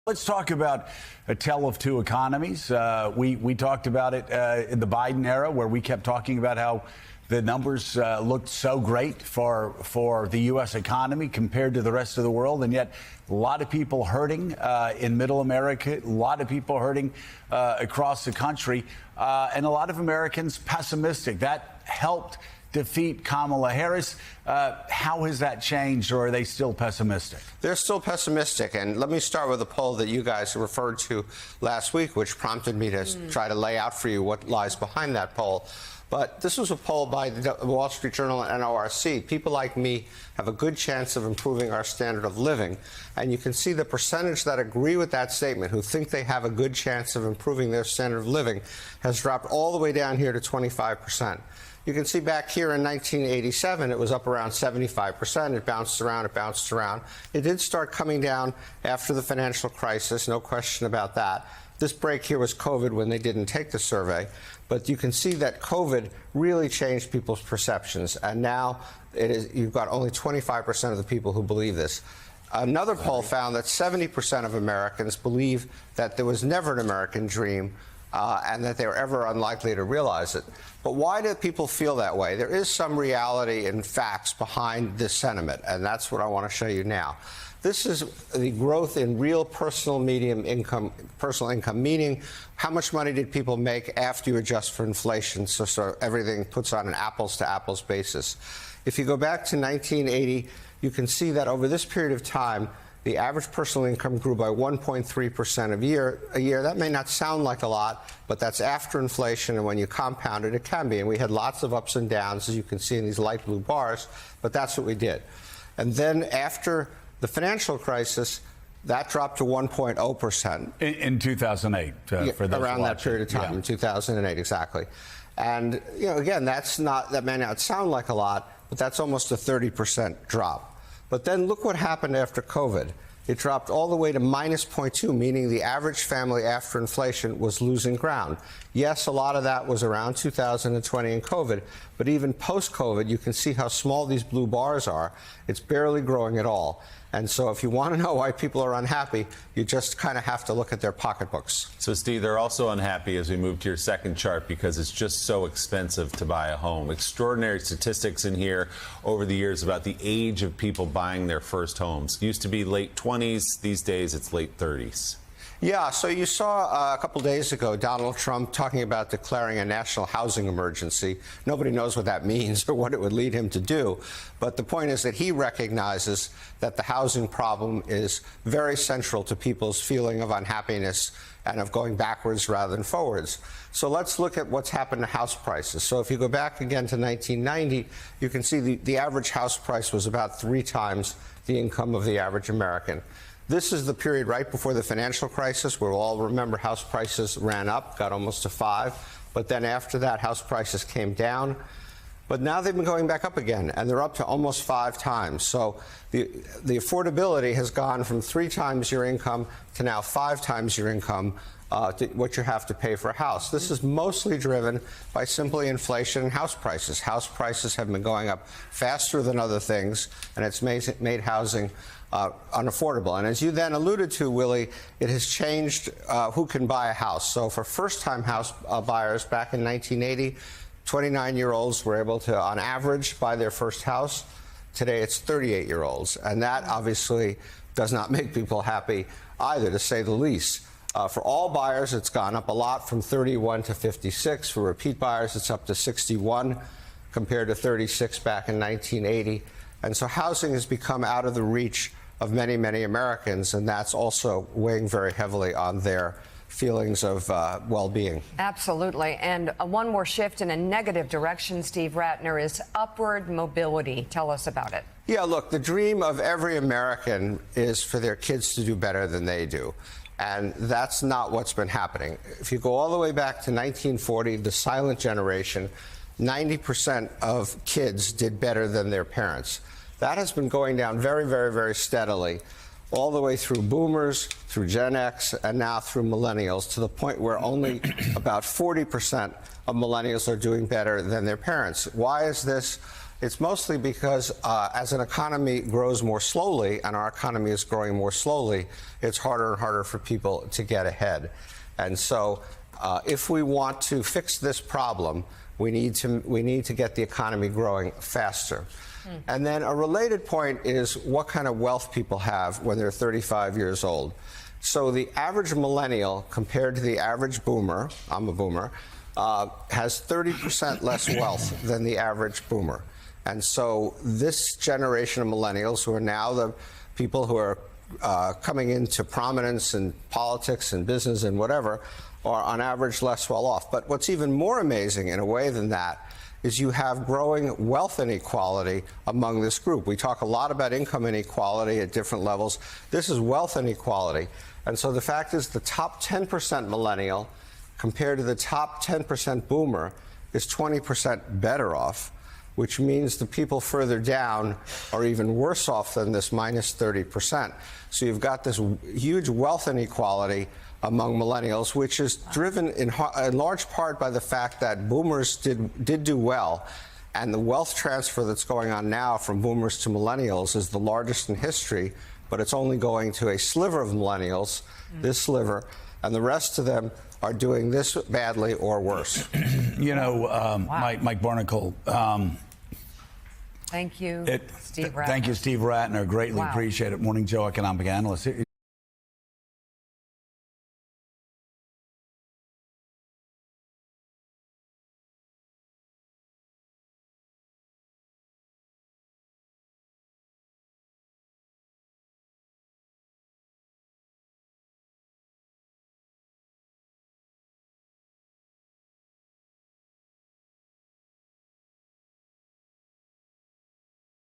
Let's talk about a tale of two economies. We talked about it in the Biden era, where we kept talking about how the numbers looked so great for the U.S. economy compared to the rest of the world. And yet a lot of people hurting in middle America, a lot of people hurting across the country, and a lot of Americans pessimistic. That helped defeat Kamala Harris. How has that changed, or are they still pessimistic? They're still pessimistic. And let me start with a poll that you guys referred to last week, which prompted me to try to lay out for you what lies behind that poll. But this was a poll by the Wall Street Journal and NORC. People like me have a good chance of improving our standard of living. And you can see the percentage that agree with that statement, who think they have a good chance of improving their standard of living, has dropped all the way down here to 25%. You can see back here in 1987, it was up around 75%. It bounced around, it bounced around. It did start coming down after the financial crisis, no question about that. This break here was COVID when they didn't take the survey. But you can see that COVID really changed people's perceptions. And now you've got only 25% of the people who believe this. Another poll found that 70% of Americans believe that there was never an American dream and that they were ever unlikely to realize it. But why do people feel that way? There is some reality and facts behind this sentiment, and that's what I want to show you now. This is the growth in real personal income, meaning how much money did people make after you adjust for inflation, so everything puts on an apples-to-apples basis. If you go back to 1980, you can see that over this period of time, the average personal income grew by 1.3% a year. That may not sound like a lot, but that's after inflation, and when you compound it, it can be. And we had lots of ups and downs, as you can see in these light blue bars, but that's what we did. And then after the financial crisis, that dropped to 1.0%. In 2008, for those around that period of time, in 2008, exactly. And, again, that may not sound like a lot, but that's almost a 30% drop. But then look what happened after COVID. It dropped all the way to minus 0.2, meaning the average family after inflation was losing ground. Yes, a lot of that was around 2020 and COVID, but even post-COVID, you can see how small these blue bars are. It's barely growing at all. And so if you want to know why people are unhappy, you just kind of have to look at their pocketbooks. So, Steve, they're also unhappy as we move to your second chart because it's just so expensive to buy a home. Extraordinary statistics in here over the years about the age of people buying their first homes. Used to be late 20s. These days, it's late 30s. Yeah, so you saw a couple days ago Donald Trump talking about declaring a national housing emergency. Nobody knows what that means or what it would lead him to do. But the point is that he recognizes that the housing problem is very central to people's feeling of unhappiness and of going backwards rather than forwards. So let's look at what's happened to house prices. So if you go back again to 1990, you can see the average house price was about 3 times the income of the average American. This is the period right before the financial crisis, where we'll all remember house prices ran up, got almost to 5. But then after that, house prices came down. But now they've been going back up again, and they're up to almost 5 times. So the affordability has gone from 3 times your income to now 5 times your income, what you have to pay for a house. This is mostly driven by simply inflation and house prices. House prices have been going up faster than other things, and it's made housing unaffordable. And as you then alluded to, Willie, it has changed who can buy a house. So for first-time house buyers back in 1980, 29-year-olds were able to, on average, buy their first house. Today, it's 38-year-olds. And that obviously does not make people happy either, to say the least. For all buyers, it's gone up a lot, from 31 to 56. For repeat buyers, it's up to 61 compared to 36 back in 1980. And so housing has become out of the reach of many, many Americans, and that's also weighing very heavily on their feelings of well-being. Absolutely. And one more shift in a negative direction, Steve Rattner, is upward mobility. Tell us about it. Yeah, look, the dream of every American is for their kids to do better than they do. And that's not what's been happening. If you go all the way back to 1940, the silent generation, 90% of kids did better than their parents. That has been going down very, very, very steadily, all the way through boomers, through Gen X, and now through millennials, to the point where only about 40% of millennials are doing better than their parents. Why is this? It's mostly because as an economy grows more slowly, and our economy is growing more slowly, it's harder and harder for people to get ahead. And so if we want to fix this problem, we need to get the economy growing faster. And then a related point is what kind of wealth people have when they're 35 years old. So the average millennial compared to the average boomer, I'm a boomer, has 30% less wealth than the average boomer. And so this generation of millennials, who are now the people who are coming into prominence in politics and business and whatever, are on average less well off. But what's even more amazing in a way than that is you have growing wealth inequality among this group. We talk a lot about income inequality at different levels. This is wealth inequality. And so the fact is the top 10% millennial compared to the top 10% boomer is 20% better off, which means the people further down are even worse off than this minus 30%. So you've got this huge wealth inequality among millennials, which is driven in large part by the fact that boomers did do well, and the wealth transfer that's going on now from boomers to millennials is the largest in history, but it's only going to a sliver of millennials, this sliver, and the rest of them are doing this badly or worse. You know, Mike Barnicle. Thank you, Steve Rattner. Thank you, Steve Rattner. Greatly Wow. appreciate it. Morning Joe economic analyst.